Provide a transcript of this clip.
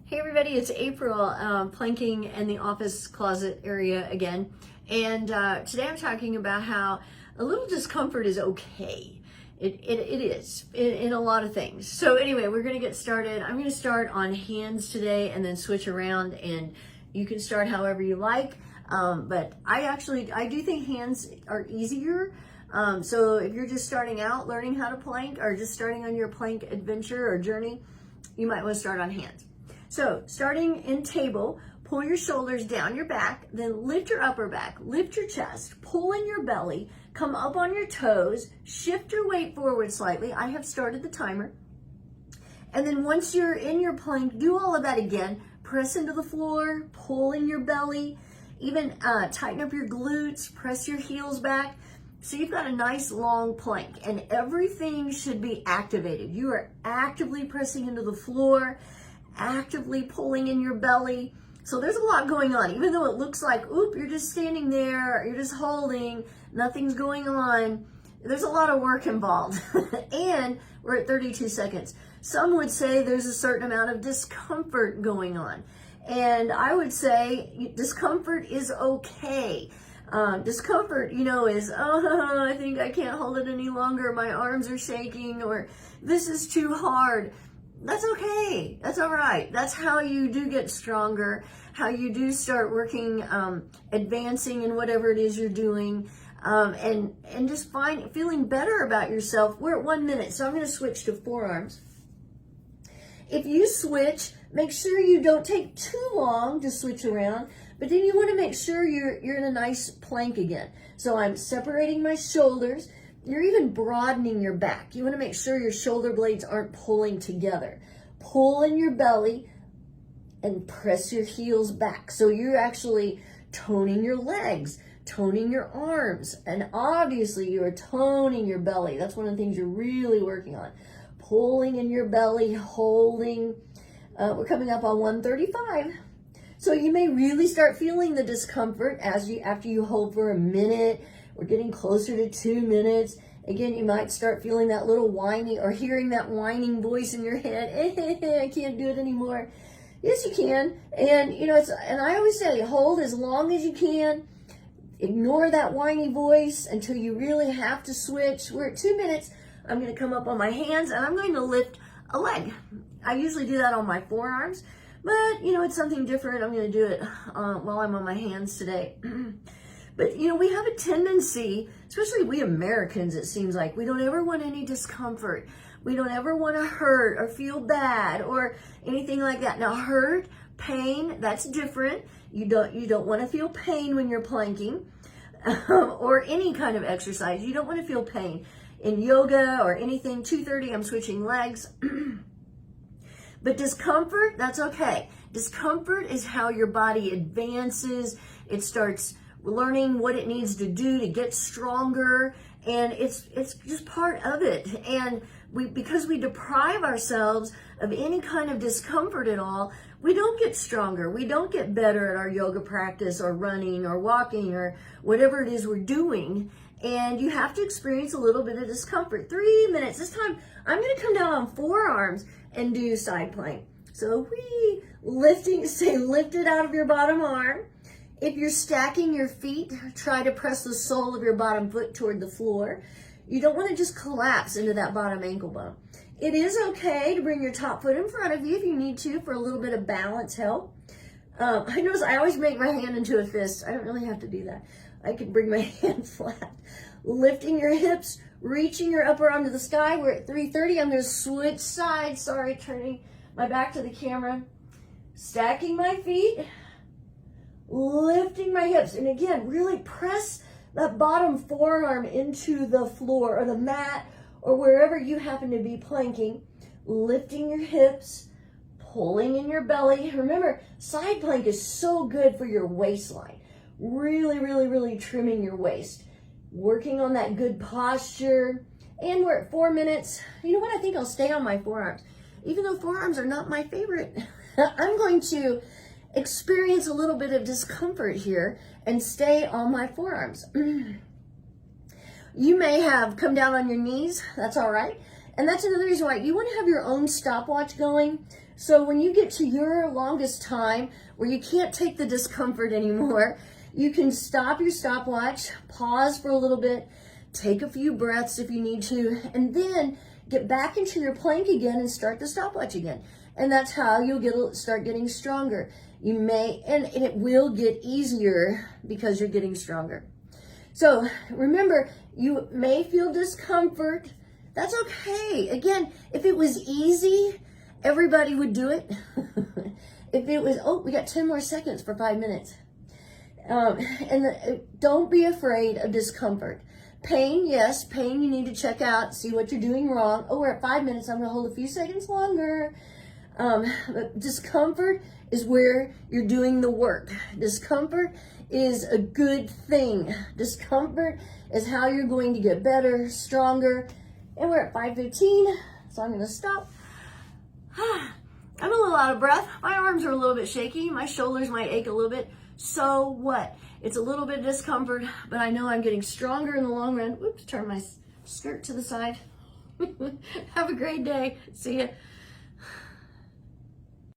Hey everybody, it's April, planking in the office closet area again. And today I'm talking about how a little discomfort is okay. It is in a lot of things. So anyway, we're gonna get started. I'm gonna start on hands today and then switch around, and you can start however you like. But I do think hands are easier. So if you're just starting out learning how to plank or just starting on your plank adventure or journey, you might want to start on hands. So starting in table, pull your shoulders down your back, then lift your upper back, lift your chest, pull in your belly, come up on your toes, shift your weight forward slightly. I have started the timer. And then once you're in your plank, do all of that again. Press into the floor, pull in your belly, even tighten up your glutes, press your heels back. So you've got a nice long plank, and everything should be activated. You are actively pressing into the floor, actively pulling in your belly. So there's a lot going on. Even though it looks like, oop, you're just standing there, you're just holding, nothing's going on, there's a lot of work involved. And we're at 32 seconds. Some would say there's a certain amount of discomfort going on. And I would say discomfort is okay. Discomfort, is, oh, I think I can't hold it any longer, my arms are shaking, or this is too hard. That's okay. That's all right. That's how you do get stronger, how you do start working, advancing in whatever it is you're doing, and just feeling better about yourself. We're at 1 minute, so I'm going to switch to forearms. If you switch, make sure you don't take too long to switch around, but then you want to make sure you're in a nice plank again. So I'm separating my shoulders. You're even broadening your back. You want to make sure your shoulder blades aren't pulling together. Pull in your belly and press your heels back. So you're actually toning your legs, toning your arms, and obviously you're toning your belly. That's one of the things you're really working on. Pulling in your belly, holding. We're coming up on 135. So you may really start feeling the discomfort after you hold for a minute. We're getting closer to 2 minutes. Again, you might start feeling that little whining or hearing that whining voice in your head. I can't do it anymore. Yes, you can. And and I always say, hold as long as you can. Ignore that whiny voice until you really have to switch. We're at 2 minutes. I'm going to come up on my hands and I'm going to lift a leg. I usually do that on my forearms, but it's something different. I'm going to do it while I'm on my hands today. But we have a tendency, especially we Americans, it seems like, we don't ever want any discomfort. We don't ever want to hurt or feel bad or anything like that. Now hurt, pain, that's different. You don't want to feel pain when you're planking or any kind of exercise. You don't want to feel pain. In yoga or anything, 2:30, I'm switching legs. But discomfort, that's okay. Discomfort is how your body advances. It starts learning what it needs to do to get stronger, and it's just part of it. And because we deprive ourselves of any kind of discomfort at all, we don't get stronger. We don't get better at our yoga practice or running or walking or whatever it is we're doing. And you have to experience a little bit of discomfort. 3 minutes. This time, I'm going to come down on forearms and do side plank. So stay lifted out of your bottom arm. If you're stacking your feet, try to press the sole of your bottom foot toward the floor. You don't want to just collapse into that bottom ankle bone. It is okay to bring your top foot in front of you if you need to for a little bit of balance help. I notice I always make my hand into a fist. I don't really have to do that. I can bring my hand flat. Lifting your hips, reaching your upper arm to the sky. We're at 3:30. I'm going to switch sides. Sorry, turning my back to the camera. Stacking my feet. Lifting my hips. And again, really press that bottom forearm into the floor or the mat or wherever you happen to be planking. Lifting your hips. Pulling in your belly. Remember, side plank is so good for your waistline. Really, really, really trimming your waist. Working on that good posture. And we're at 4 minutes. You know what? I think I'll stay on my forearms. Even though forearms are not my favorite, I'm going to experience a little bit of discomfort here and stay on my forearms. You may have come down on your knees. That's all right. And that's another reason why you want to have your own stopwatch going. So when you get to your longest time where you can't take the discomfort anymore, you can stop your stopwatch, pause for a little bit, take a few breaths if you need to, and then get back into your plank again and start the stopwatch again. And that's how you'll start getting stronger. You may, and it will get easier because you're getting stronger. So remember, you may feel discomfort. That's okay. Again, if it was easy, everybody would do it. If it was, we got 10 more seconds for 5 minutes. Don't be afraid of discomfort. Pain, yes, pain you need to check out, see what you're doing wrong. Oh, we're at 5 minutes, I'm gonna hold a few seconds longer. But discomfort is where you're doing the work. Discomfort is a good thing. Discomfort is how you're going to get better, stronger. And we're at 5:15, so I'm gonna stop. I'm a little out of breath. My arms are a little bit shaky. My shoulders might ache a little bit. So what? It's a little bit of discomfort, but I know I'm getting stronger in the long run. Oops, turn my skirt to the side. Have a great day. See ya.